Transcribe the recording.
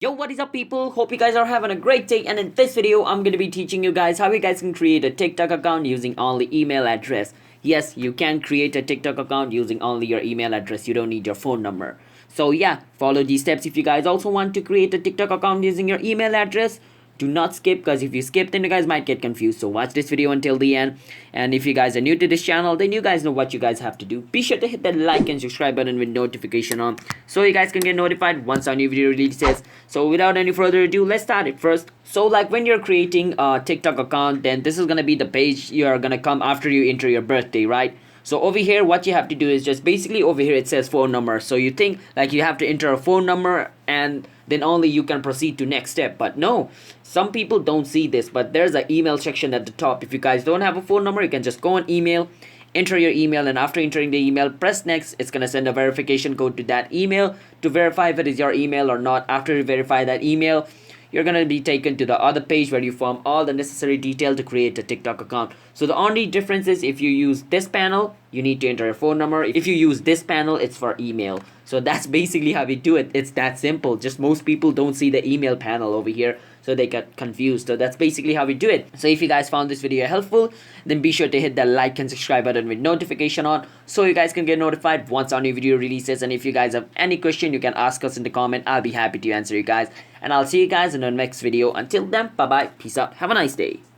Yo, what is up people? Hope you guys are having a great day, and in this video I'm going to be teaching you guys how you guys can create a TikTok account using only email address. Yes, you can create a TikTok account using only your email address. You don't need your phone number. So yeah, follow these steps if you guys also want to create a TikTok account using your email address. Do not skip, because if you skip then you guys might get confused. So watch this video until the end, and if you guys are new to this channel then you guys know what you guys have to do. Be sure to hit that like and subscribe button with notification on so you guys can get notified once our new video releases. So without any further ado, let's start it first. So like when you're creating a TikTok account, then this is gonna be the page you're gonna come after you enter your birthday, right? So over here what you have to do is just basically over here it says phone number. So you think like you have to enter a phone number and then only you can proceed to next step, but no, some people don't see this, but there's an email section at the top. If you guys don't have a phone number, you can just go on email, enter your email, and after entering the email press next. It's gonna send a verification code to that email to verify if it is your email or not. After you verify that email, you're gonna be taken to the other page where you form all the necessary detail to create a TikTok account. So the only difference is if you use this panel, you need to enter your phone number. If you use this panel, it's for email. So that's basically how we do it. It's that simple. Just most people don't see the email panel over here, so they get confused. So that's basically how we do it. So if you guys found this video helpful, then be sure to hit that like and subscribe button with notification on so you guys can get notified once our new video releases. And if you guys have any question, you can ask us in the comment. I'll be happy to answer you guys, and I'll see you guys in the next video. Until then, bye bye, peace out, have a nice day.